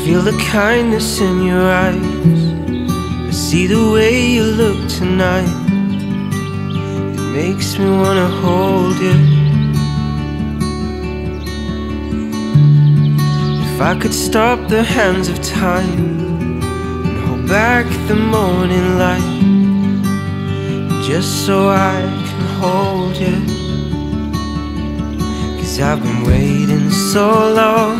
feel the kindness in your eyes. I see the way you look tonight. It makes me wanna hold you. If I could stop the hands of time and hold back the morning light, just so I can hold you. 'Cause I've been waiting so long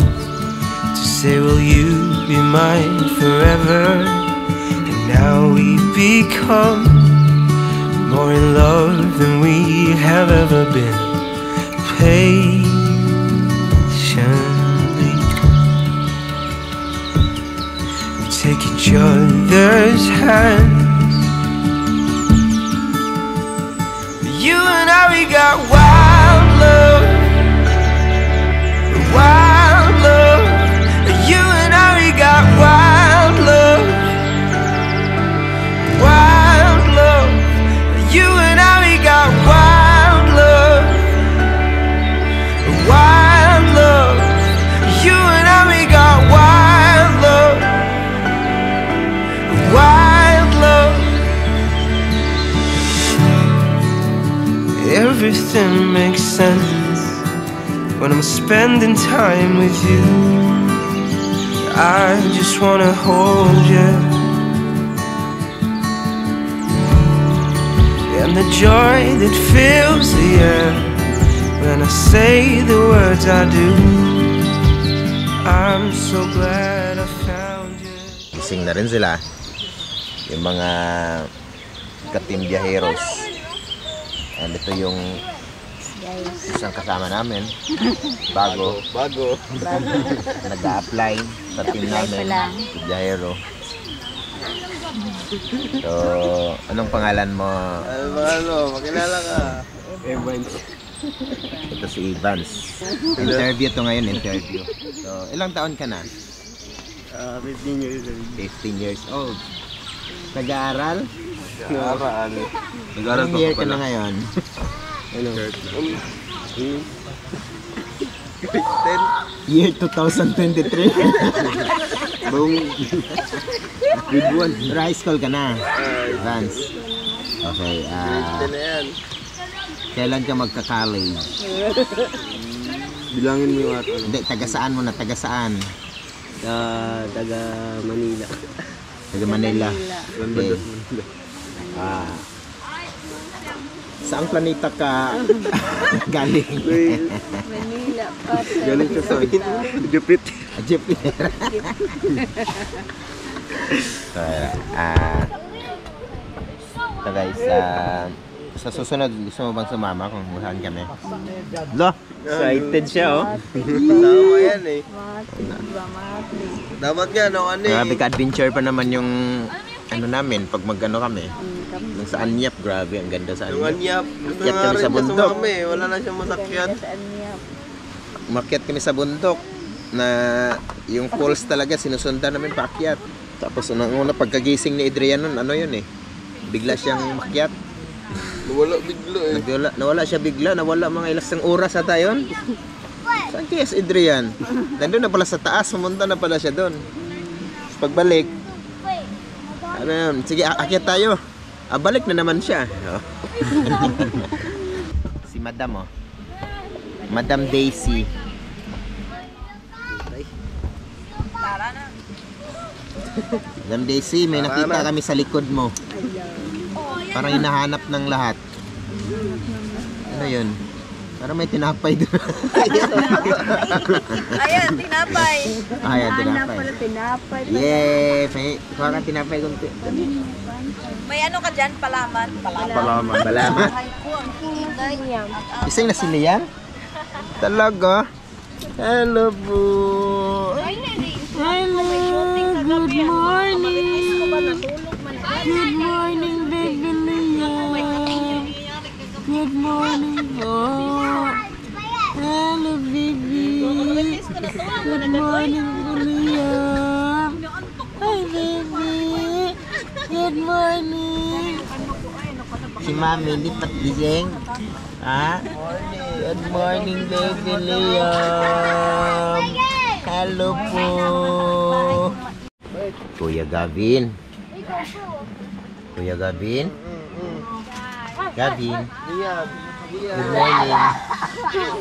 to say, will you be mine forever? And now we've become more in love than we have ever been. Patiently, we take each other's hands. You and I, we got wild love, wild love. You and I, we got wild love, wild love. You and I, we got wild love, wild love. You and I, we got wild love, wild love. Everything makes sense when I'm spending time with you. I just wanna hold you, and the joy that fills the air when I say the words I do. I'm so glad I found you. Gising na rin sila, yung mga ka-team Viajeros. And ito yung isang kasama namin, bago nag-a-apply sa team namin, Viajero. So, anong pangalan mo? Makilala ka. Evans. Ito si Evans. Interview to ngayon, interview. So, ilang taon ka na? 15 years old. 15 years old. Nag-aaral? Nag-aaral. Ilang year ka na ngayon? Ano? Year 2023. Buong grade 1. High school ka na? Advance. Okay. Grade 10 na yan. Kailan ka magka-college? Bilangin mo yung ato. Hindi, taga saan mo na? Taga saan? Taga Manila. Taga Manila. Okay. Saang planeta ka galing? Manila pa. Galing ka sa Jupiter. Jupiter. So guys, sa susunod, gusto mo bang sumama kung saan kami? Lo, Excited siya, oh. Tama yan, eh. Mati. Dapat nga, no, ano eh. grabe ka-adventure pa naman yung ano namin pag mag-ano kami. Nung sa Anyap, grabe, ang ganda sa Yung Anyap. anyap. Gusto Akyat nga kami rin sa niya bundok. sumama, eh. Wala na siyang masakyan. Umakyat kami sa bundok na yung falls talaga sinusundan namin paakyat. Tapos unang-una pagkagising ni Adrian nun, ano yun eh. Bigla siyang makyat. Nawala bigla, eh. Nawala siya bigla, nawala mga ilang oras ata yun. Saan kaya si Adrian? Nandun na pala sa taas, pumunta na pala siya doon. Pagbalik, ano yun, sige akyat tayo. Balik na naman siya. Si Madam, oh. Madam Daisy. Madam Daisy, may nakita kami sa likod mo. Parang hinahanap ng lahat. Ano yun? Parang may tinapay doon. Ayan, tinapay. Ayan, tinapay. Tinapay. Yay! Kuha ka tinapay kung May ano ka dyan? Palaman? Palaman. Balama. Ay ko, ang ingay niya. Isang na sila yan? Talaga? Hello po. Hello, good morning. Good morning, baby Leah. Good morning po. Hello, baby. Good morning, Leah. Hi, baby. Good morning. Si Mami, hindi pat gising? Ha? Good morning, baby Leah. Hello po. Kuya Gavin. Kuya Gavin. Gavin. Good morning.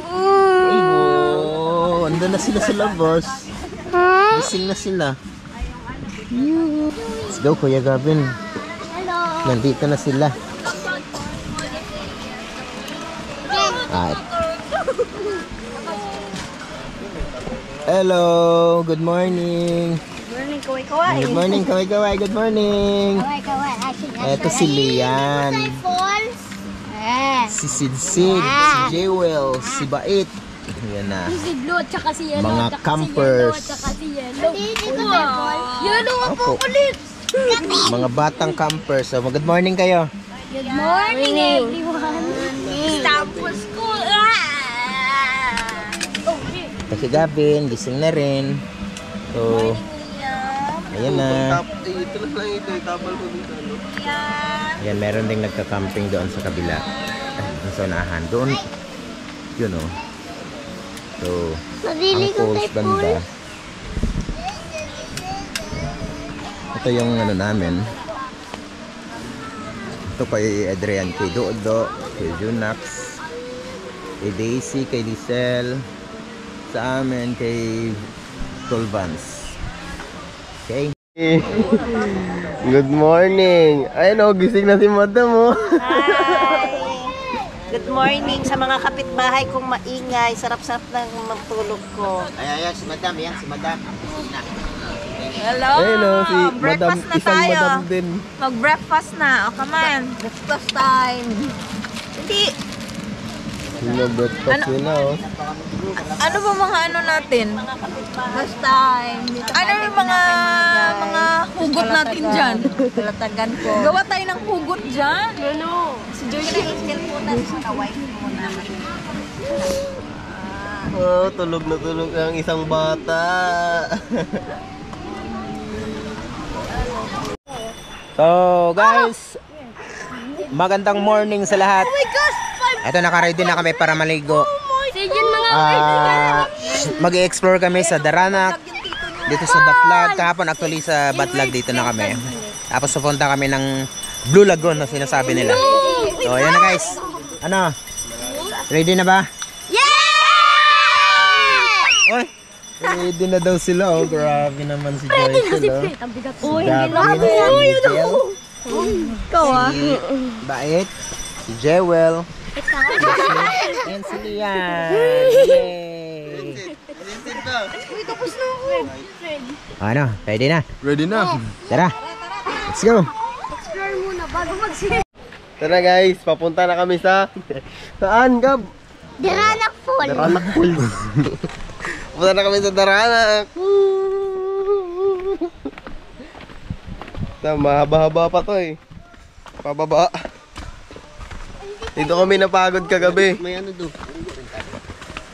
Oh, andun na sila sa labas. Gising na sila. Let's go, Kuya Gavin. Nandito na sila. Hello, good morning. Morning, kaway-kaway. Good morning, kaway-kaway. Good morning. Eto si Lian. Si Sid, si Jewel, si Bait. Yan na. Si Blue, tsaka si Yellow, Mga tsaka campers. si Yellow, tsaka si Yellow. Yellow nga po Opo. ulit. Mga batang campers. So, good morning kayo. Good morning, everyone. Tapos ko. Kasi Gavin, gising na rin. So, ayan na. Ito lang ito. Itabal ko dito. Ayan, meron ding nagka-camping doon sa kabila. Doon sa unahan. Doon, yun o. So, ang falls banda. Ito yung ano namin. Ito kay Adrian, kay Dodo, kay Junax, kay Daisy, kay Lisel, sa amin, kay Tolvans. Okay? Good morning. Ayun o, gising na si madam o. Hi! Good morning sa mga kapitbahay kong maingay. Sarap-sarap ng magtulog ko. Ay, si madam, yan, si madam. Hello! Ayun o, si madam, Breakfast na isang tayo. madam din. Mag-breakfast na. O, come on. Breakfast time. Hindi. Breakfast nila o. Ano ba mga ano natin? Breakfast time. Ano yung mga hugot natin dyan? Kalatagan ko. Gawa tayo ng hugot dyan. Ano? Si Joy na i-skill muna sa kaway muna. Oh, tulog na tulog ang isang bata. So, guys, magandang morning sa lahat. Oh my gosh! Ito, naka-ready na kami para maligo. Sige mga Mag-i-explore kami sa Daranak, dito sa Batlag. Kahapon actually sa Batlag dito na kami. Tapos pupunta kami ng Blue Lagoon na sinasabi nila. So, ayan na guys. Ano? Ready na ba? Yeah! Oy! Ready na daw sila. Oh, grabe naman si Joyce. Ang bigat ko. Gavin, si Jel, Ikaw ah. si Bait, si Jewel, and si Lian. Yay! Ano? Ready na? Ready na. Tara! Let's go! Explore muna bago mag-sip. Tara guys, papunta na kami sa... Saan, Gab? Daranak Fall. Daranak Falls. Punta na kami sa Daranak. Mahaba-haba pa to eh. Pababa. Dito kami napagod kagabi. May ano do?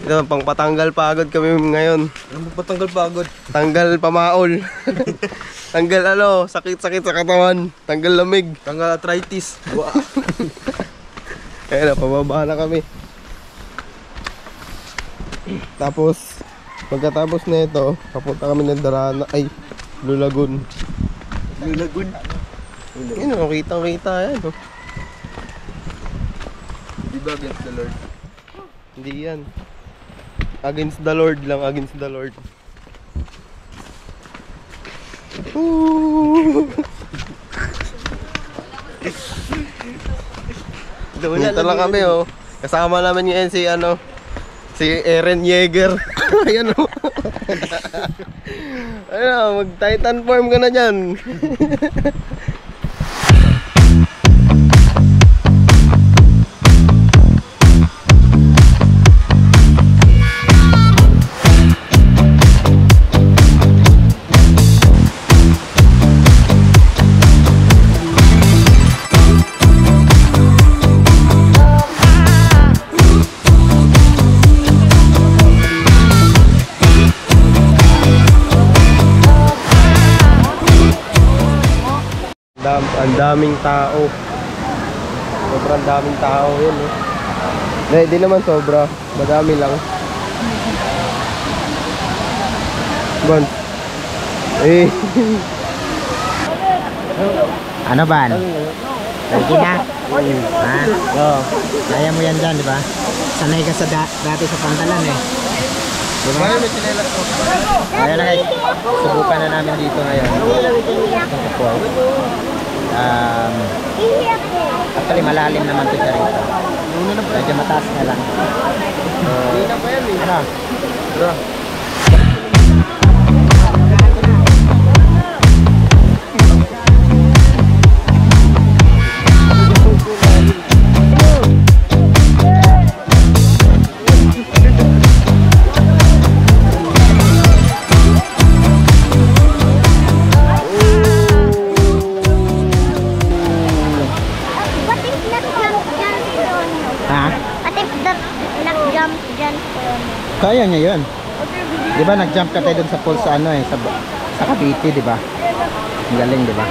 Ito, pang patanggal pagod kami ngayon. Ano patanggal pagod? Tanggal pamaol. Tanggal ano, sakit-sakit sa katawan. Tanggal lamig. Tanggal arthritis. Kaya na, pababa na kami. Tapos, pagkatapos na ito, papunta kami ng Darana, ay, Blue Lagoon. Blue Lagoon? Yun o, kitang-kita yan o. Di ba against the Lord? Hindi yan. Against the Lord lang, against the Lord. Punta lang kami o. Kasama namin yung si ano, si Eren Yeager. Ayan o. Ayun, mag-Titan form ka na dyan. Ang daming tao. Sobrang daming tao yun eh. Hindi naman sobra. Madami lang. Gon. Eh. Ano ban? Lagi na? Ha? Oo. Kaya mo yan dyan, di ba? Sanay ka sa dati sa pantalan eh. Di ba? Ayan na guys. Subukan na namin dito ngayon. Actually malalim naman ito siya rito. Medyo mataas na lang. Ano? Bro. Kaya niya yun. Di ba nag-jump ka tayo dun sa pool sa ano eh, sa Cavite, di ba? Ang galing, di ba?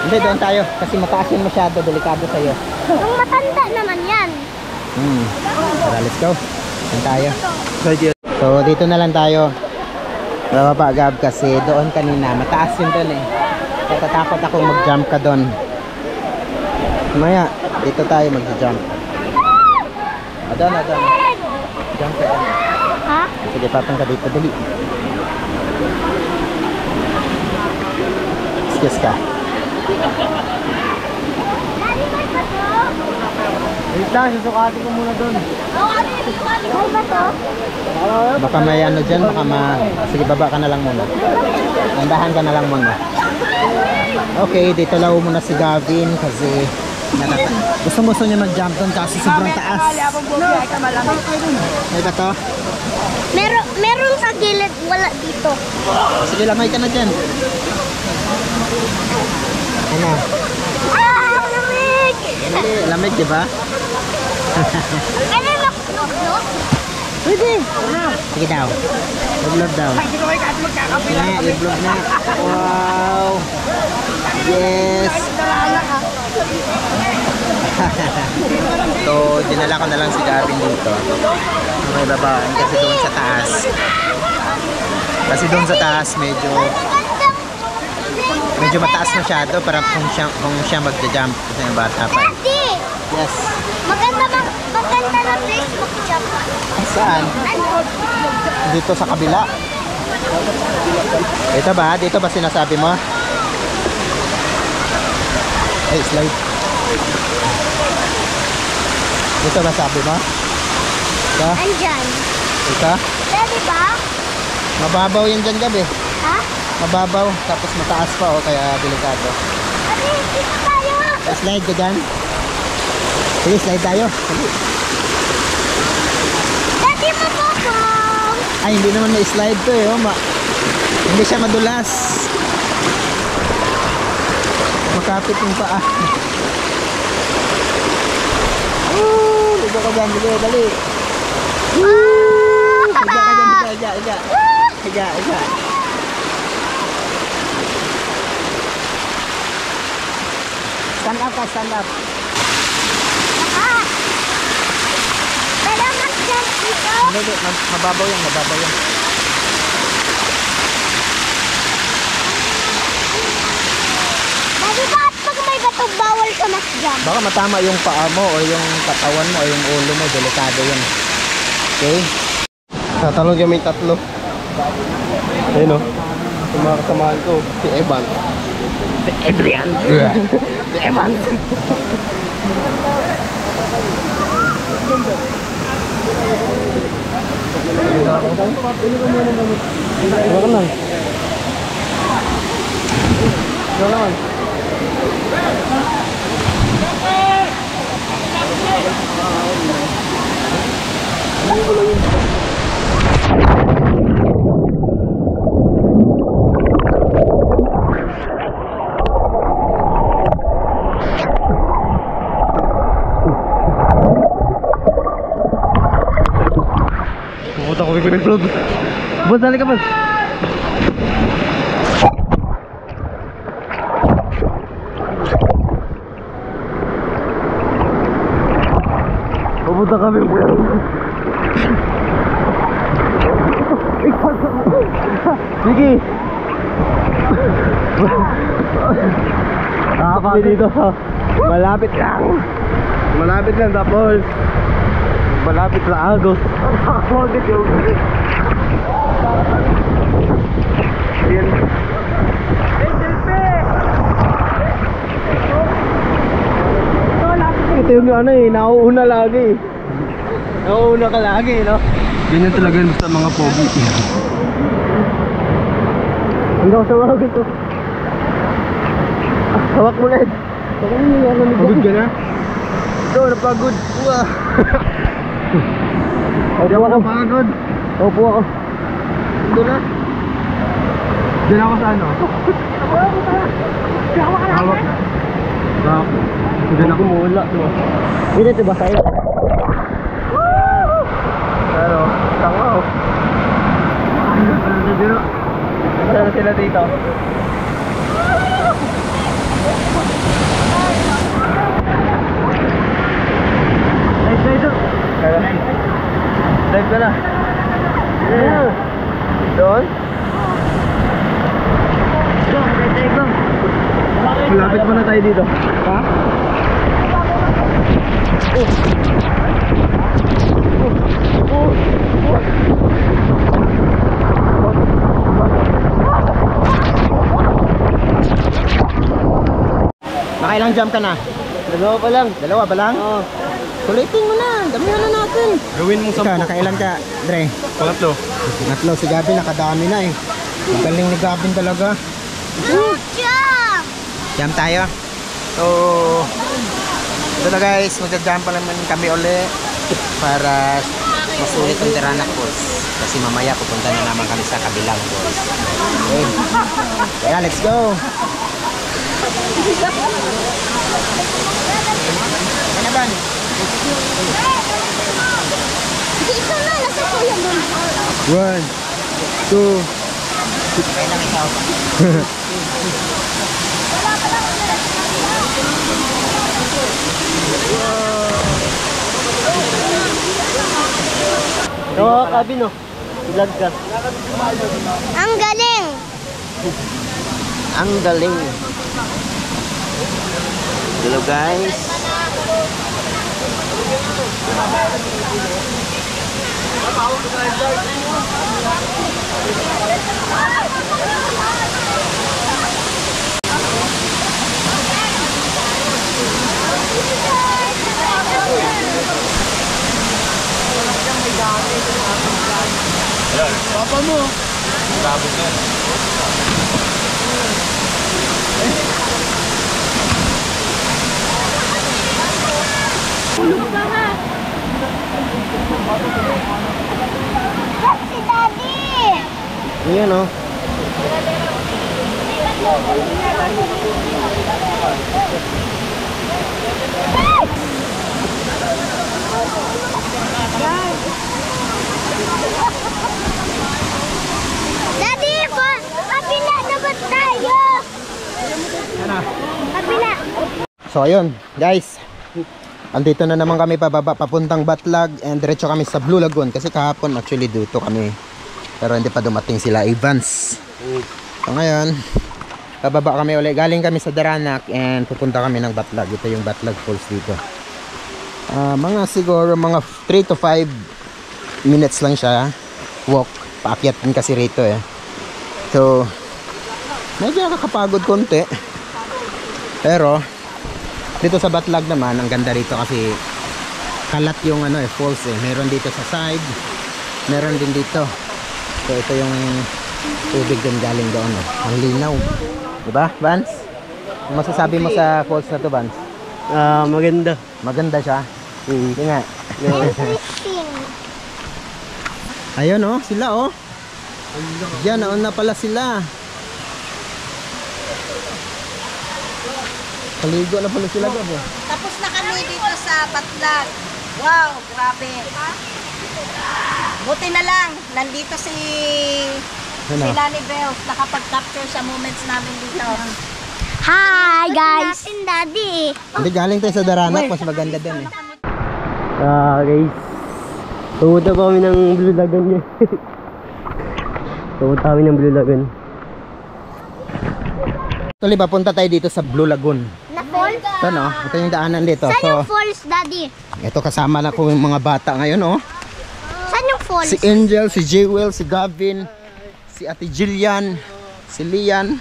Hindi, doon tayo. Kasi mataas yun masyado, delikado sa'yo. Ang matanda naman yan. Tara, let's go. Doon tayo. So, dito na lang tayo. Bababa, Gab, kasi doon kanina, mataas yun doon eh. Natatakot akong mag-jump ka doon. Maya, dito tayo mag-jump. Adon. Jump ka doon. Ha? Sige, patang ka dito, dali. Excuse ka. Wait lang, susukatin ko muna doon. May bato? Baka may ano dyan, baka sige, baba ka na lang muna. Nandahan ka na lang muna. Okay, dito lang muna si Gavin kasi gusto niya mag-jump doon kasi sobrang taas. May ba to? Meron sa gilid, wala dito. Sige, lamay ka na dyan. Ano? Ah, lamig! Lamig, di ba? Ano no? Pwede. Sige daw. Liblog daw. Liblog na. Wow. Yes. So, dinala ko na lang si Gavin dito. May babaan kasi doon sa taas. Kasi doon sa taas medyo mataas masyado para kung siya magja-jump kasi yung bata pa. Daddy! Yes. Maganda na place mag-jump. Saan? Dito sa kabila. Dito ba sinasabi mo? Ay, slide. Dito ba sabi mo? Ito? Andyan. Ito? Pwede ba? Mababaw yan dyan, Gabi. Ha? Mababaw, tapos mataas pa, kaya delikado. Ate, dito tayo. Slide ka dyan. Sige, slide tayo. Sige. Daddy, mababang. Ay, hindi naman na-slide to eh. Hindi siya madulas. Makapit yung paa. Ligo ka dyan, ligo, dali. Higa ka dyan, higa. Stand up ka, stand up. Pwede mag-jump dito. Hindi, mababaw yan. Daddy, bakit pag may bato bawal ka mag-jump? Baka matama yung paa mo o yung katawan mo o yung ulo mo, delikado yun. Okay? Tatalon kami tatlo. Ayun o. Yung mga kasamahan ko, si Evan. Adrian. Si Evan. Wala lang. Wala lang. Pupunta ko may vlog. Boss, dali ka, boss. Pupunta kami vlog. Sige. Kami dito sa malapit lang. Malapit lang tapos malapit sa Agos. Bakit yung ayan. Ito yung ano eh, nauuna lagi. Nauuna ka lagi, no? Ganyan talaga sa mga pogi. Hindi ako sa mga gusto. Hawak mo ulit. Pagod ka na? Ito, napagod. Wow. Hindi ako napagod. Opo ako. Ito na. Diyan ako sa ano? Hawak na. Hawak. Diyan ako mula. Hindi ito ba sa'yo? Ano? Tangaw. Saan sila dito? Dive ka na. Doon? Malapit pa na tayo dito. Ha? Nakailang jump ka na? Dalawa pa lang. Dalawa ba lang? Oo. Sulitin mo na. Damihan na natin. Gawin mong Ikaw, nakailang ka, Dre? Pangatlo. Natlo, si Gavin nakadami na eh. Ang galing ni Gavin talaga. Jump tayo. So, ito na guys, magja-jump pa naman kami uli para masulit ang Tiranak Falls. Kasi mamaya pupunta na naman kami sa kabilang falls. Okay. Kaya let's go. Ano ba? Dito na, nasa kuya mo. 1, 2. Okay lang ikaw. Oo, Kabi no. Vlog ka. Ang galing. Ang galing. Hello guys. Papa mo. Si Daddy. Ayan oh. Daddy, kapila na ba tayo? Kapila. So ayun guys, andito na naman kami pababa papuntang Batlag and diretso kami sa Blue Lagoon kasi kahapon actually dito kami pero hindi pa dumating sila Evans. So ngayon pababa kami ulit, galing kami sa Tiranak and pupunta kami ng Batlag. Ito yung Batlag Falls dito. Mga siguro mga 3 to 5 minutes lang siya walk, paakyat din kasi rito eh. So medyo nakakapagod konti pero dito sa Batlag naman, ang ganda rito kasi kalat yung ano eh, falls eh. Meron dito sa side, meron din dito. So ito yung tubig din galing doon eh. Ang linaw. Diba, Vance? Ano masasabi mo sa falls na to, Vance? Maganda. Maganda siya. Hindi nga. Interesting. Ayun oh, sila oh. Diyan, naon na pala sila. Paligo na pala sila gabi. Tapos na kami dito sa Batlag. Wow, grabe. Buti na lang, nandito si Lani Bells. Nakapag-capture sa moments namin dito. Hi guys. Natin Daddy. Hindi, galing tayo sa Tiranak, mas maganda din eh. Guys. Pumunta pa kami ng Blue Lagoon niya. Pumunta kami ng Blue Lagoon. Actually, papunta tayo dito sa Blue Lagoon. Na falls? Ito, no? Ito yung daanan dito. Saan yung So, falls, Daddy? ito kasama na ko yung mga bata ngayon, oh. Saan yung falls? Si Angel, si Jewel, si Gavin, si Ate Jillian, si Lian.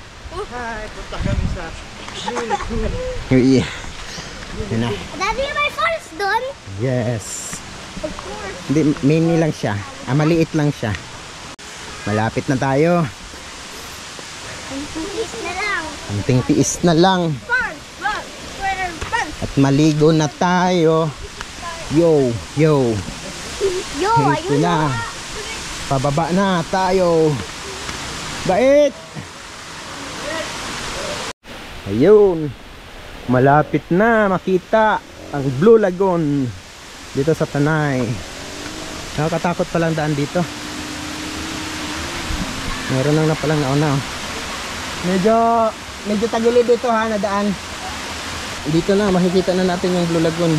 Yun na. Daddy, may falls doon? Yes. Hindi, mini lang siya. Maliit lang siya. Malapit na tayo. Please na lang. Anting tiis na lang. At maligo na tayo. Yo, yo. Yo, Ito na. Pababa na tayo. Bait. Ayun. Malapit na makita ang Blue Lagoon dito sa Tanay. Nakakatakot palang daan dito. Meron lang na palang nauna. Medyo tagilid dito ha na daan. Dito na makikita na natin yung Blue Lagoon.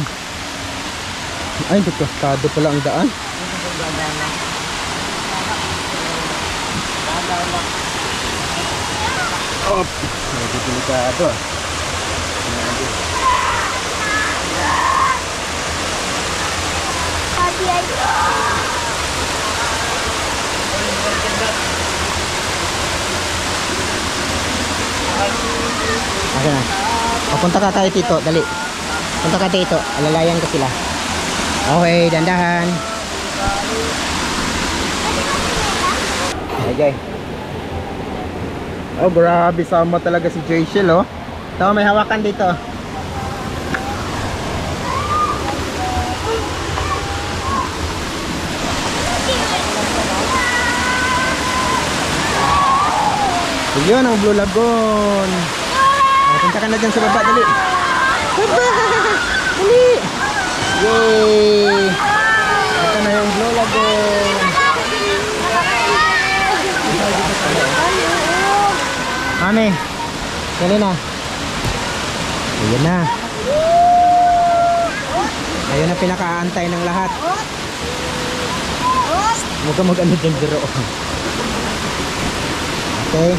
Ay, dekostado pala ang daan. Op, medyo delikado. Daddy, ay. Asa na? Papunta ka kay Tito, dali. Punta ka Tito, alalayan ko sila. Okay, dandahan. Okay. Oh, grabe sama talaga si Jayshel, oh. Ito, may hawakan dito. Yun ang Blue Lagoon. Punta ka na dyan sa baba, dali. Baba! Dali! Yay! Ito na yung Blue Lagoon. Mami, dali na. Ayan na. Ayun na pinakaantay ng lahat. Huwag ka mag-ano dyan, biro. Okay.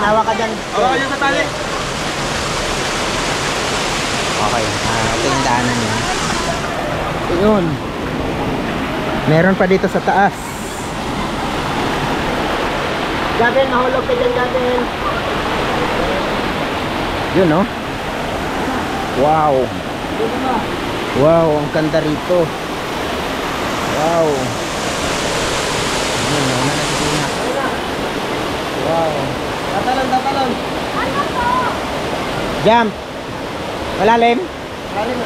Hawa ka dyan. Hawa ka dyan sa tali. Okay. Ito yung daanan niya. Yun. Meron pa dito sa taas. Gavin, mahulog ka dyan, Gavin. Yun, no? Wow. Wow, ang ganda rito. Wow. Yun, no? Wow. Tatalon, tatalon. Ano po? Jump. Malalim? Malalim.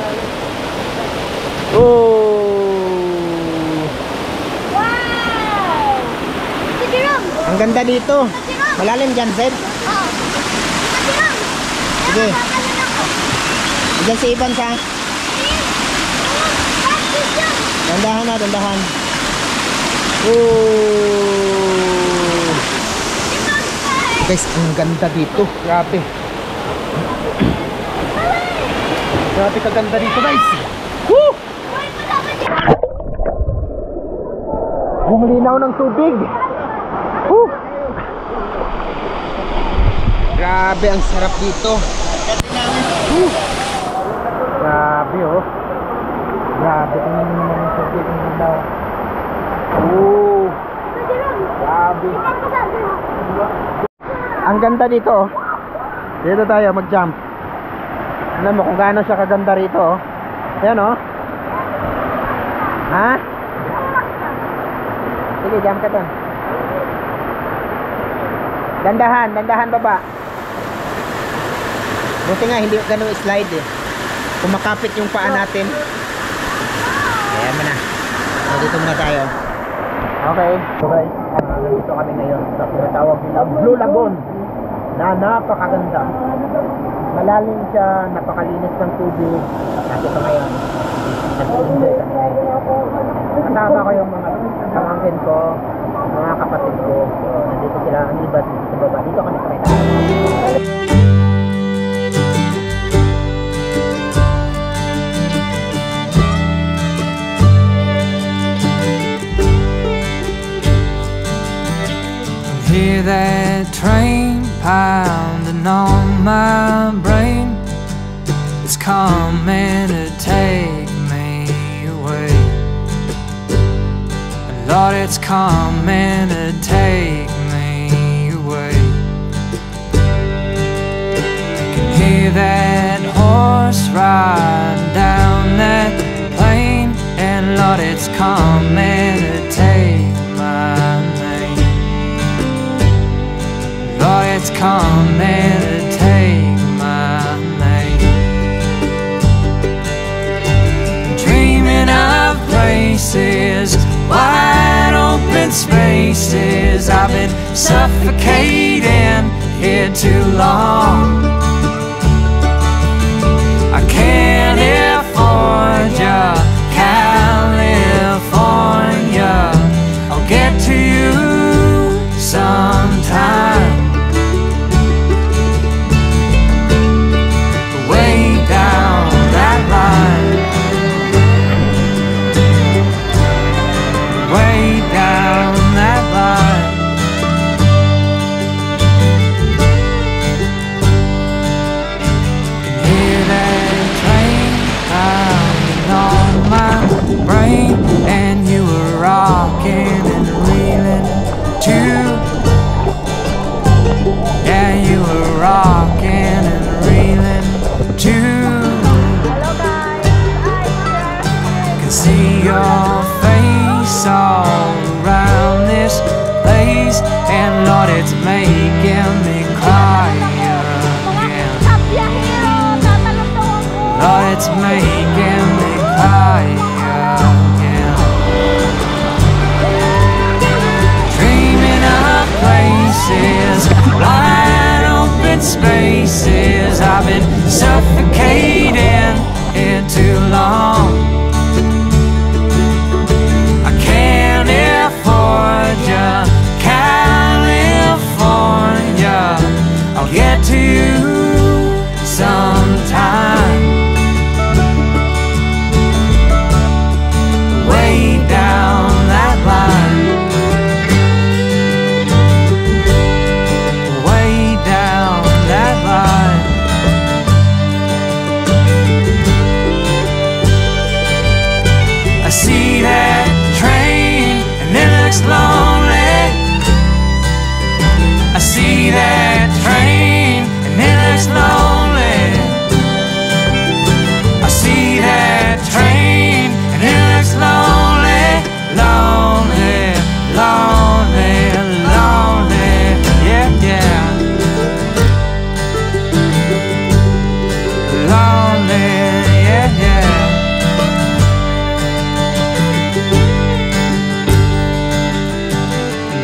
Oh. Wow! Katiram! Ang ganda dito. Malalim dyan, Zed. Oo. Katiram! Sige. Nakakalan ako. Diyan si Ivan siya. Practice yun! Dandahan na, dandahan. Oh. Guys, ang ganda dito. Grabe. Grabe kaganda dito, guys. Woo! Bumulinaw ng tubig. Woo! Grabe, ang sarap dito. Woo! Grabe, oh. Grabe, tingnan mo naman yung tubig. Ang ganda. Woo! Grabe. Ang ganda dito, oh. Dito tayo mag-jump. Tignan mo kung gaano siya kaganda rito, oh. Ayan, oh. Ha? Sige, jump ka doon. Dandahan, dandahan baba. Buti nga, hindi ganun slide eh. Kumakapit yung paa natin. Ayan mo na. So, dito muna tayo. Okay. So guys, nandito kami ngayon sa tinatawag nila Blue Lagoon na napakaganda. Malalim siya, napakalinis ng tubig. At ito ngayon, nag-enjoy kami ngayon. Kasama ko yung mga pamangkin ko, mga kapatid ko. So, nandito sila, ang iba sa baba. Dito kami sa may taas. Hear that train pounding on my brain. It's coming to take me away. Lord, it's coming to take me away. I can hear that horse riding down that plain, and Lord, it's coming to take my name. Lord, it's coming to take my name. Dreaming of places, wide open spaces. I've been suffocating here too long. I can't afford ya, California. I'll get to you sometime. Way down that line, way down that line. Can hear that train pounding on my brain, and you were rocking and reeling too. Yeah, you were rocking and reeling too. Can see your face all around this place, and Lord, it's making me cry again. Lord, it's making me cry again. Dreaming of places, wide open spaces. I've been suffocating here too long. I can't afford ya, California. I'll get to you sometime. Way down that line, way down that line. I see that train and it looks lonely. I see that train and it looks lonely. I see that train and it looks lonely, lonely, lonely, lonely. Yeah, yeah. Lonely, yeah, yeah.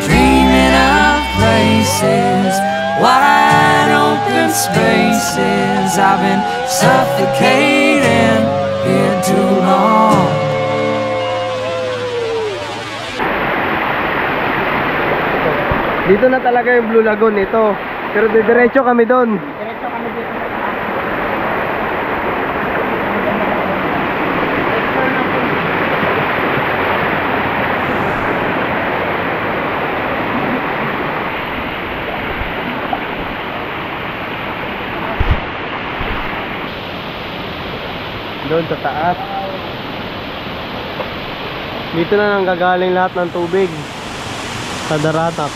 Dreaming of places, wide open spaces. I've been suffocating here too long. Dito na talaga yung Blue Lagoon ito. Pero diretso kami doon. Doon sa taas. Dito na nang gagaling lahat ng tubig sa Daratak.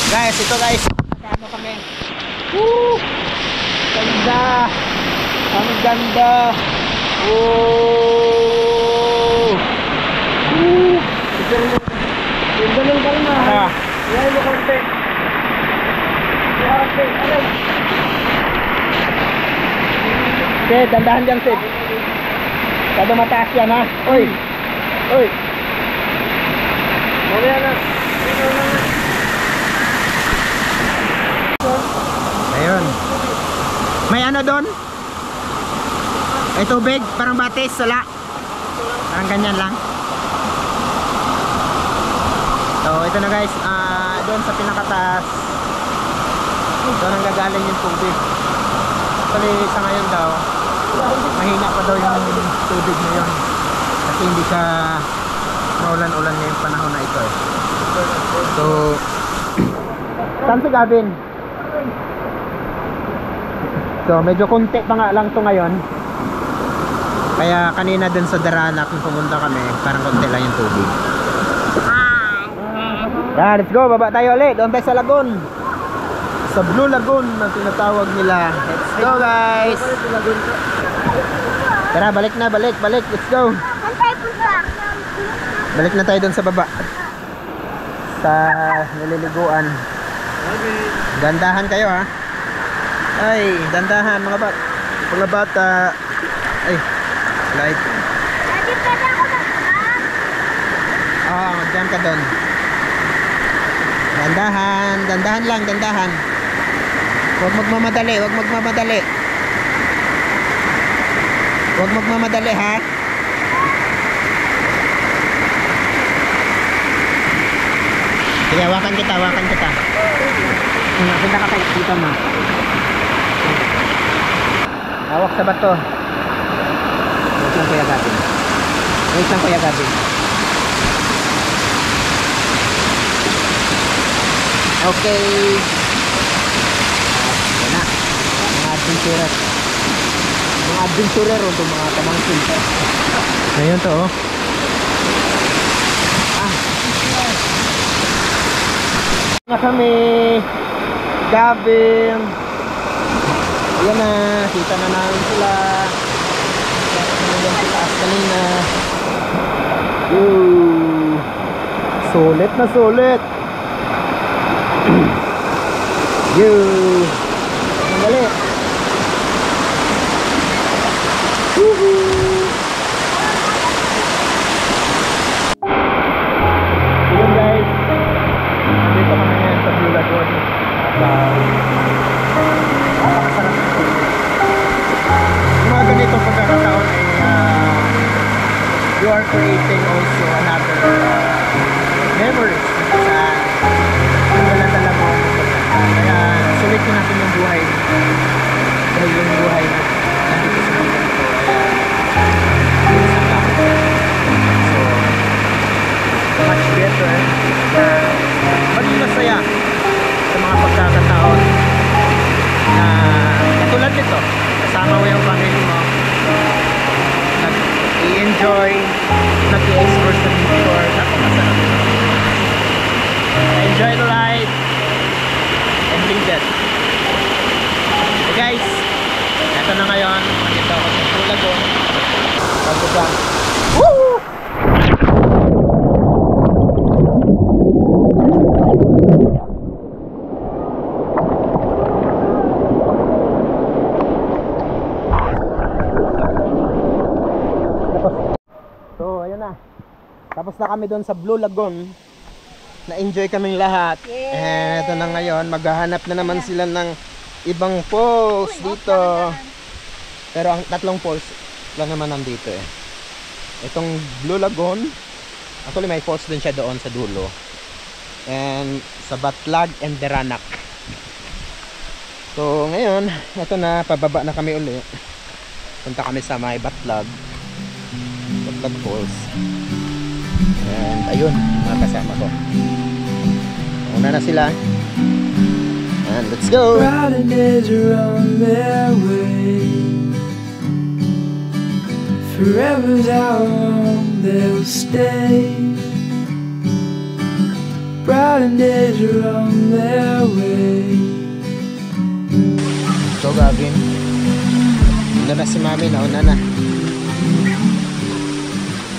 Guys, ito guys. Ano kami? Woo! Ganda! Ang ganda! Oh! Woo! Yung ganun ka rin na. Yan mo konti. Sid, dandahan dyan, Sid. Kada mataas yan, ha? Uy! Uy! Mamaya na. Ayun. May ano doon? May tubig? Parang batis, sala. Parang ganyan lang. So, ito na guys. Doon sa pinakataas. Doon ang gagaling yung tubig. Actually, sa ngayon daw, mahina pa daw yung tubig ngayon. Kasi hindi ka maulan-ulan ngayong panahon na ito eh. So, saan si Gavin? So, medyo konti pa nga lang to ngayon. Kaya kanina dun sa Daranac kung pumunta kami, parang konti lang yung tubig. Let's go, baba tayo ulit. Doon tayo sa lagoon. Sa Blue Lagoon na tinatawag nila. Let's go guys. Tara, balik na, balik. Let's go. Balik na tayo doon sa baba. Sa nililiguan. Dandahan kayo ha. Ay, dandahan mga bata. Ay, slide. Diyan ka doon. Dandahan lang. Huwag magmamadali. Huwag magmamadali ha. Sige, hawakan kita. Punta ka kayo dito na. Hawak sa bato. Wait lang Kuya Gavin. Okay. Yan na. Mga adventurer o mga pamangkin. Ngayon to oh. Nga kami Gavin. Ayan na, kita na namin sila. Ayan sila kanina. Sulit na sulit. Dali. Yun guys, dito kami ngayon sa Blue Lagoon. Napakasarap ito. Yung mga ganitong pagkakataon ay you are creating also another memories sa dala-dala mo. Kaya sulitin natin yung buhay. Dahil yung buhay nandito sa mga ganito. So, much better maging masaya sa mga pagkakataon na katulad nito. Kasama mo yung family mo. Nag-i-enjoy, nag-i-explore sa nature. Napakasarap. Enjoy the life and live it. Okay guys, ito na ngayon. Nandito ako sa Blue Lagoon. Pagkakang woo! So ayun na. Tapos na kami doon sa Blue Lagoon. Na-enjoy kaming lahat. And ito na ngayon, maghahanap na naman sila ng ibang falls dito. Pero ang tatlong falls lang naman nandito eh. Itong Blue Lagoon, actually may falls din siya doon sa dulo. And sa Batlag and Daranac. So ngayon, ito na, pababa na kami uli. Punta kami sa may Batlag Falls. And ayun, mga kasama ko. Una na sila. And let's go. Riding days are on their way. Forever's how long they'll stay. Riding days are on their way. So Gavin, una na si Mami, nauna na.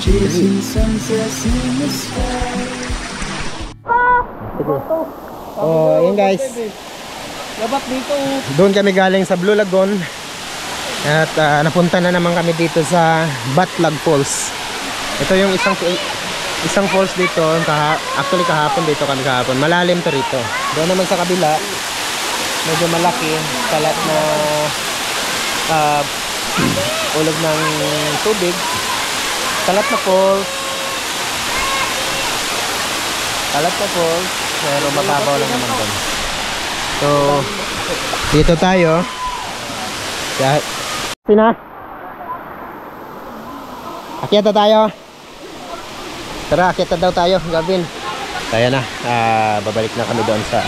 Chasing sunsets in the sky. Sige. Oh, yun guys. Dapat dito. Doon kami galing sa Blue Lagoon. At napunta na naman kami dito sa Batlag Falls. Ito yung isang falls dito. Actually kahapon dito kami kahapon. Malalim to rito. Doon naman sa kabila, medyo malaki. Kalat na ulog ng tubig. Kalat na falls. Kalat na falls. Pero mababaw lang naman doon. So, dito tayo. Pina. Akyat na tayo. Tara, akyat na daw tayo, Gavin. Kaya na, babalik na kami doon sa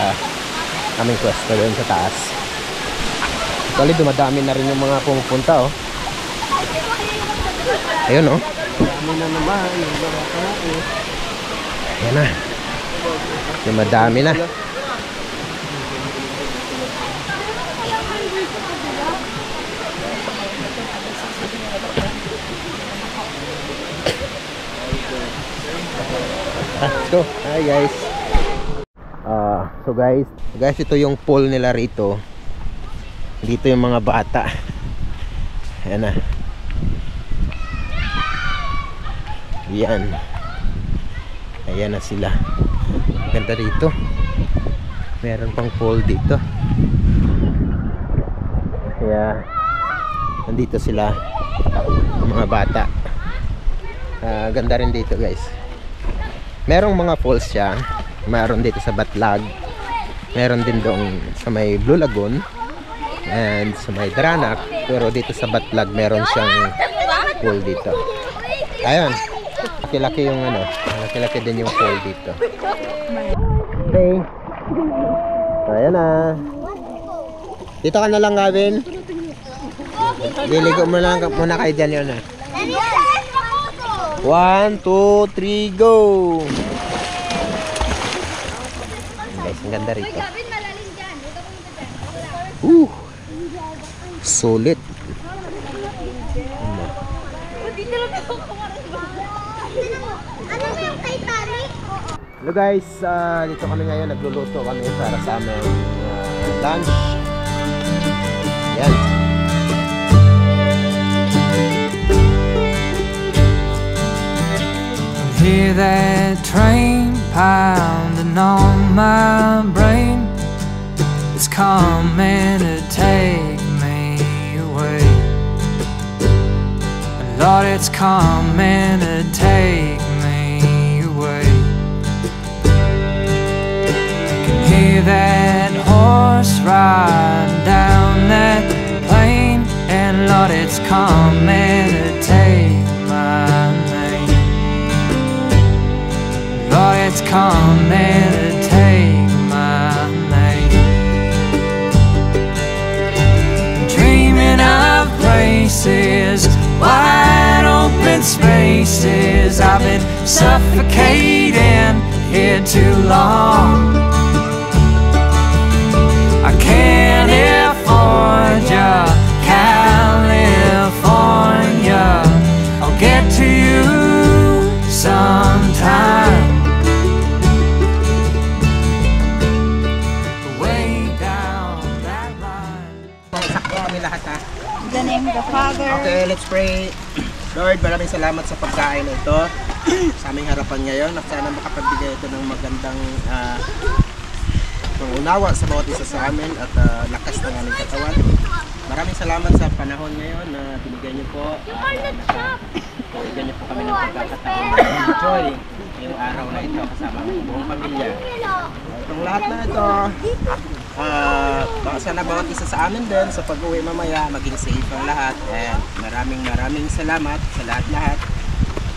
aming pwesto doon sa taas. Actually, dumadami na rin yung mga pumupunta, oh. Ayun, oh. Dami na naman. Ayan na. Dumadami na. Let's go. Hi guys. So guys, ito yung pool nila rito. Dito yung mga bata. Ayan na. Yan. Ayan na sila. Ganda dito. Meron pang pool dito. Kaya nandito sila, mga bata. Ganda rin dito guys. Merong mga falls siya. Meron dito sa Batlag. Meron din doon sa may Blue Lagoon and sa may Dranac. Pero dito sa Batlag meron siyang pool dito. Ayun. Laki-laki yung ano. Laki-laki din yung pool dito. Okay. Ayan na. Dito ka na lang, Gavin. Liligo mo lang muna kayo dyan yun. 1, 2, 3, go! Guys, ang ganda rito. Sulit. Hello guys, dito kami ngayon, nagluluto kami para sa aming lunch. Yan. Hear that train pounding on my brain. It's coming to take me away. Lord, it's coming to take me away. I can hear that horse riding down that plain, and Lord, it's coming to take my name. Lord, it's coming to take my name. Dreaming of places, wide open spaces. I've been suffocating here too long. California, California, I'll get to you sometime. In the name of the Father. Okay, let's pray. Lord, maraming salamat sa pagkain na ito sa aming harapan ngayon. At sana makapagbigay ito ng magandang pangunawa sa bawat isa sa amin at lakas ng aming katawan. Maraming salamat sa panahon ngayon na binigyan niyo po. Binigyan niyo po kami ng pagkakataon na enjoy yung araw na ito kasama ang buong pamilya. Itong lahat na ito, sana bawat isa sa amin din sa pag-uwi mamaya maging safe ang lahat, and maraming salamat sa lahat-lahat.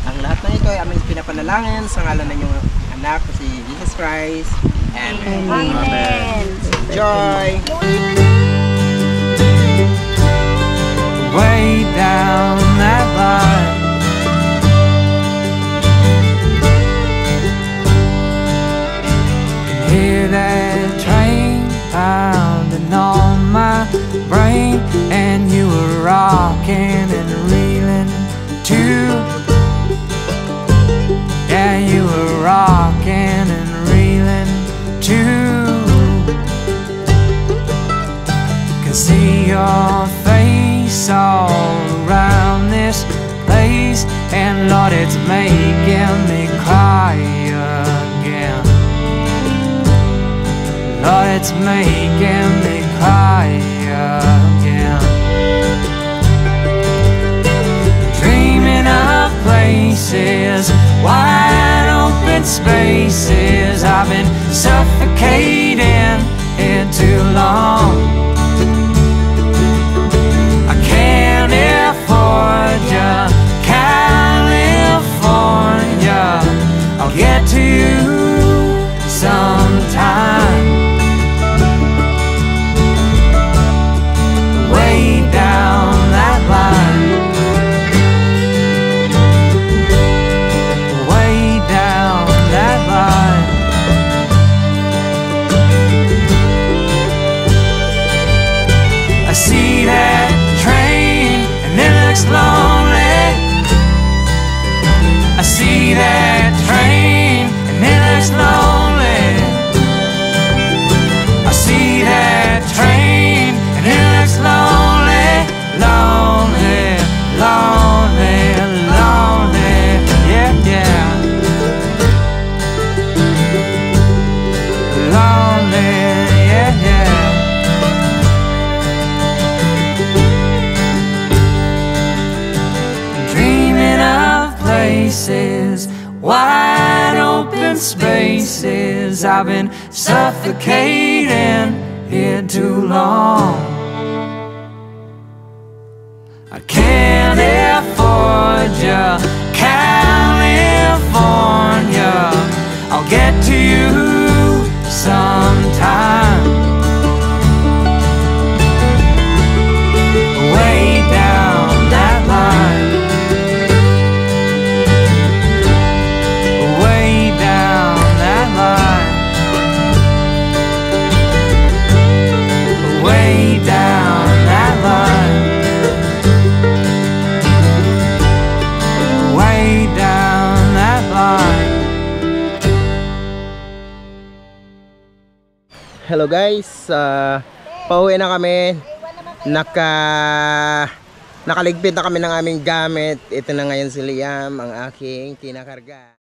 Ang lahat na ito ay aming pinapanalangin sa ngalan ng inyong anak si Jesus Christ. Amen. Amen. Enjoy. Way down that line, can hear that train pounding on my brain, and you were rocking and reeling too. Yeah, you were rocking and reeling too. it's making me cry again. Lord, it's making me cry again. Dreaming of places, wide open spaces. I've been suffocating here too long. I can't afford ya, California. I'll get to you sometime. Way down that line, way down that line. I see that train and it looks lonely. I see that train and it looks lonely. I see that train and it looks lonely, lonely, lonely, lonely. Yeah, yeah. Lonely, yeah, yeah. Dreaming of places, wide open spaces. I've been suffocating here too long. I can't afford ya, California. I'll get to you sometime. Way down that line, way down that line, way down that line, way down that line. Hello guys, pauwi na kami. Nakaligpit na kami ng aming gamit. Ito na ngayon si Liam, ang aking kinakarga.